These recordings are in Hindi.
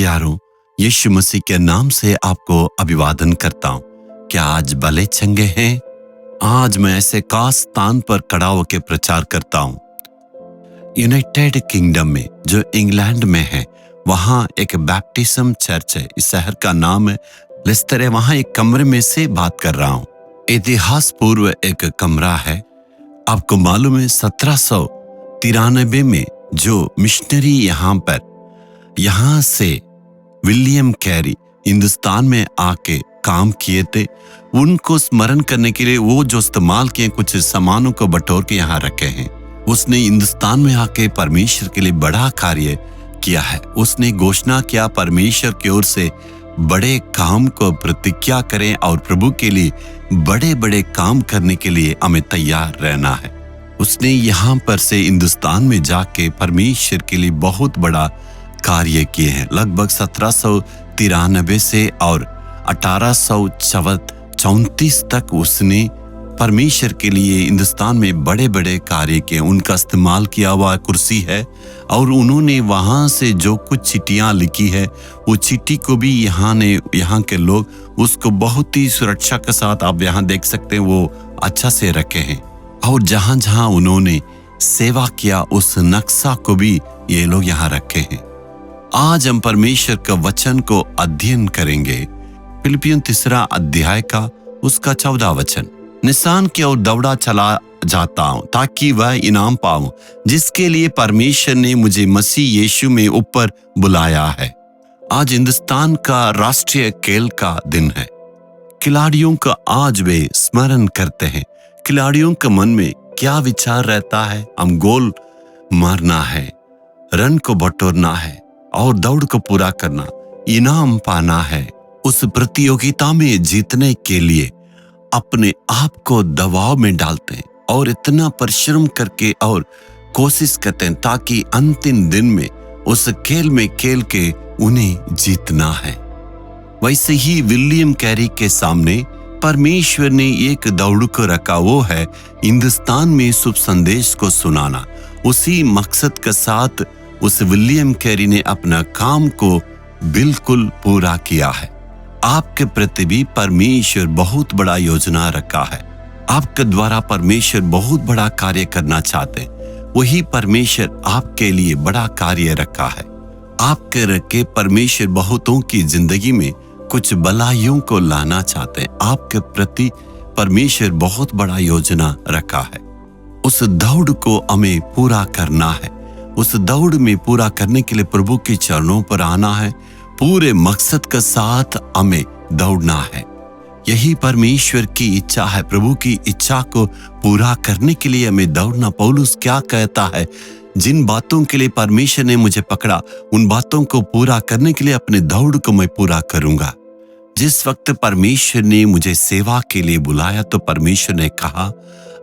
प्यारों, यीशु मसीह के नाम से आपको अभिवादन करता हूँ। क्या आज भले चंगे हैं? आज मैं ऐसे खास स्थान पर खड़ा होकर प्रचार करता हूँ। यूनाइटेड किंगडम में, जो इंग्लैंड में है, वहाँ एक बैप्टिज्म चर्च है। इस शहर का नाम है लेस्टर है। वहाँ एक कमरे में से बात कर रहा हूँ। इतिहास पूर्व एक कमरा है। आपको मालूम है 1793 में जो मिशनरी यहाँ से विलियम कैरी हिंदुस्तान में आके काम किए थे, उनको स्मरण करने के लिए वो जो इस्तेमाल किए कुछ सामानों को बटोर के यहाँ रखे हैं। उसने हिंदुस्तान में आके परमेश्वर के लिए बड़ा कार्य किया है। उसने घोषणा किया परमेश्वर की ओर से बड़े काम को प्रतिज्ञा करें और प्रभु के लिए बड़े बड़े काम करने के लिए हमें तैयार रहना है। उसने यहाँ पर से हिंदुस्तान में जाके परमेश्वर के लिए बहुत बड़ा कार्य किए हैं। लगभग 1793 से और 1834 तक उसने परमेश्वर के लिए हिंदुस्तान में बड़े बड़े कार्य किए। उनका इस्तेमाल किया हुआ कुर्सी है और उन्होंने वहाँ से जो कुछ चिट्ठियाँ लिखी है, वो चिट्ठी को भी यहाँ के लोग उसको बहुत ही सुरक्षा के साथ, आप यहाँ देख सकते हैं, वो अच्छा से रखे हैं। और जहाँ जहाँ उन्होंने सेवा किया उस नक्शा को भी ये लोग यहाँ रखे हैं। आज हम परमेश्वर का वचन को अध्ययन करेंगे। फिलिपियों 3 अध्याय का उसका 14 वचन। निशान की ओर दौड़ा चला जाता हूं ताकि वह इनाम पाऊं जिसके लिए परमेश्वर ने मुझे मसीह यीशु में ऊपर बुलाया है। आज हिंदुस्तान का राष्ट्रीय खेल का दिन है। खिलाड़ियों का आज वे स्मरण करते हैं। खिलाड़ियों के मन में क्या विचार रहता है? हम गोल मारना है, रन को बटोरना है और दौड़ को पूरा करना, इनाम पाना है। उस प्रतियोगिता में जीतने के लिए अपने आप को दबाव में डालते हैं और इतना परिश्रम करके और कोशिश करते हैं ताकि अंतिम दिन में उस खेल में खेल के उन्हें जीतना है। वैसे ही विलियम कैरी के सामने परमेश्वर ने एक दौड़ को रखा, वो है हिंदुस्तान में शुभ संदेश को सुनाना। उसी मकसद के साथ उस विलियम कैरी ने अपना काम को बिल्कुल पूरा किया है। आपके प्रति भी परमेश्वर बहुत बड़ा योजना रखा है। आपके द्वारा परमेश्वर बहुत बड़ा कार्य करना चाहते हैं। वही परमेश्वर आपके लिए बड़ा कार्य रखा है। आपके रखे परमेश्वर बहुतों की जिंदगी में कुछ भलाइयों को लाना चाहते हैं। आपके प्रति परमेश्वर बहुत बड़ा योजना रखा है। उस दौड़ को हमें पूरा करना है। उस दौड़ में पूरा करने के लिए प्रभु के चरणों पर आना है। पूरे मकसद के साथ हमें दौड़ना है। यही परमेश्वर की इच्छा है। प्रभु की इच्छा को पूरा करने के लिए हमें दौड़ना। पौलुस क्या कहता है? जिन बातों के लिए परमेश्वर ने मुझे पकड़ा, उन बातों को पूरा करने के लिए अपने दौड़ को मैं पूरा करूंगा। जिस वक्त परमेश्वर ने मुझे सेवा के लिए बुलाया तो परमेश्वर ने कहा,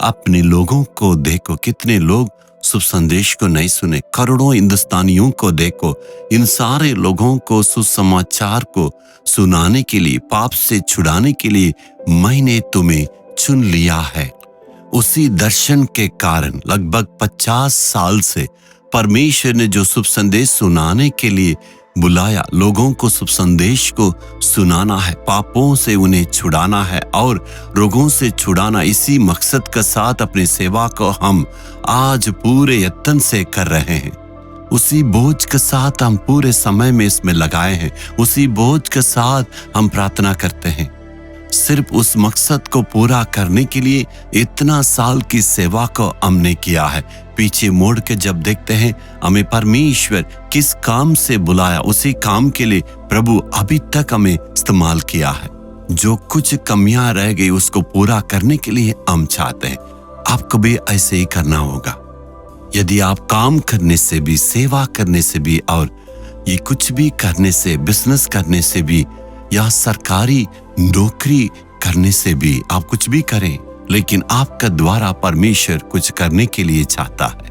अपने लोगों को देखो, कितने लोग शुभ संदेश को नहीं सुने। करोड़ों हिंदुस्तानियों को देखो, इन सारे लोगों को सुसमाचार को सुनाने के लिए, पाप से छुड़ाने के लिए मैंने तुम्हें चुन लिया है। उसी दर्शन के कारण लगभग 50 साल से परमेश्वर ने जो शुभ संदेश सुनाने के लिए बुलाया, लोगों को शुभ संदेश को सुनाना है, पापों से उन्हें छुड़ाना है और रोगों से छुड़ाना। इसी मकसद के साथ अपनी सेवा को हम आज पूरे यत्न से कर रहे हैं। उसी बोझ के साथ हम पूरे समय में इसमें लगाए हैं। उसी बोझ के साथ हम प्रार्थना करते हैं। सिर्फ उस मकसद को पूरा करने के लिए इतना साल की सेवा को हमने किया है। पीछे मोड़ के जब देखते हैं हमें परमेश्वर किस काम से बुलाया, उसी काम के लिए प्रभु अभी तक हमें इस्तेमाल किया है। जो कुछ कमियां रह गई उसको पूरा करने के लिए हम चाहते हैं। आपको भी ऐसे ही करना होगा। यदि आप काम करने से भी, सेवा करने से भी और ये कुछ भी करने से, बिजनेस करने से भी या सरकारी नौकरी करने से भी, आप कुछ भी करें, लेकिन आपका द्वारा परमेश्वर कुछ करने के लिए चाहता है।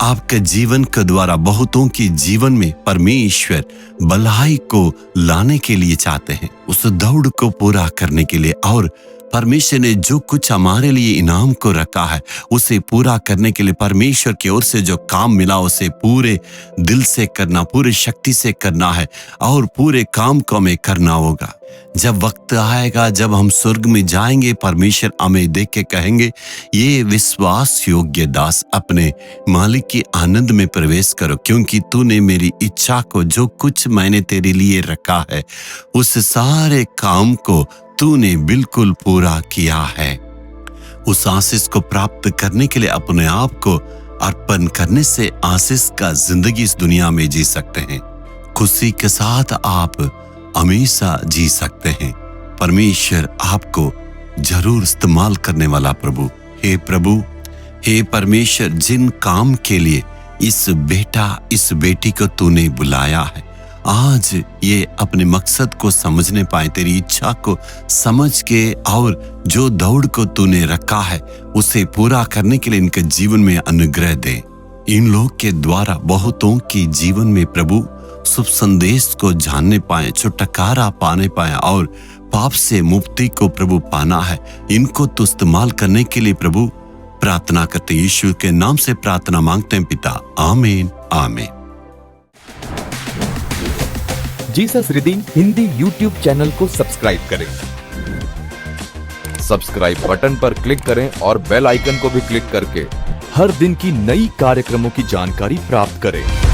आपके जीवन के द्वारा बहुतों के जीवन में परमेश्वर भलाई को लाने के लिए चाहते हैं। उस दौड़ को पूरा करने के लिए और परमेश्वर ने जो कुछ हमारे लिए इनाम को रखा है उसे पूरा करने के लिए परमेश्वर की ओर से जो काम मिला उसे पूरे दिल से करना, पूरी शक्ति से करना है और पूरे काम को हमें करना होगा। जब वक्त आएगा, जब हम स्वर्ग में जाएंगे, परमेश्वर हमें देख के कहेंगे, ये विश्वास योग्य दास, अपने मालिक के आनंद में प्रवेश करो, क्योंकि तूने मेरी इच्छा को, जो कुछ मैंने तेरे लिए रखा है, उस सारे काम को तूने बिल्कुल पूरा किया है। उस आशीष को प्राप्त करने के लिए अपने आप को अर्पण करने से आशीष का जिंदगी इस दुनिया में जी सकते हैं। खुशी के साथ आप हमेशा जी सकते हैं। परमेश्वर आपको जरूर इस्तेमाल करने वाला प्रभु। हे प्रभु, हे परमेश्वर, जिन काम के लिए इस बेटा, इस बेटी को तूने बुलाया है, आज ये अपने मकसद को समझने पाए, तेरी इच्छा को समझ के, और जो दौड़ को तूने रखा है उसे पूरा करने के लिए इनके जीवन में अनुग्रह दे। इन लोग के द्वारा बहुतों की जीवन में प्रभु शुभ संदेश को जानने पाए, छुटकारा पाने पाए और पाप से मुक्ति को प्रभु पाना है। इनको तो इस्तेमाल करने के लिए प्रभु प्रार्थना करते, यीशु के नाम से प्रार्थना मांगते हैं पिता, आमीन आमीन। Jesus redeem Hindi YouTube channel को सब्सक्राइब करें। सब्सक्राइब बटन पर क्लिक करें और बेल आइकन को भी क्लिक करके हर दिन की नई कार्यक्रमों की जानकारी प्राप्त करें।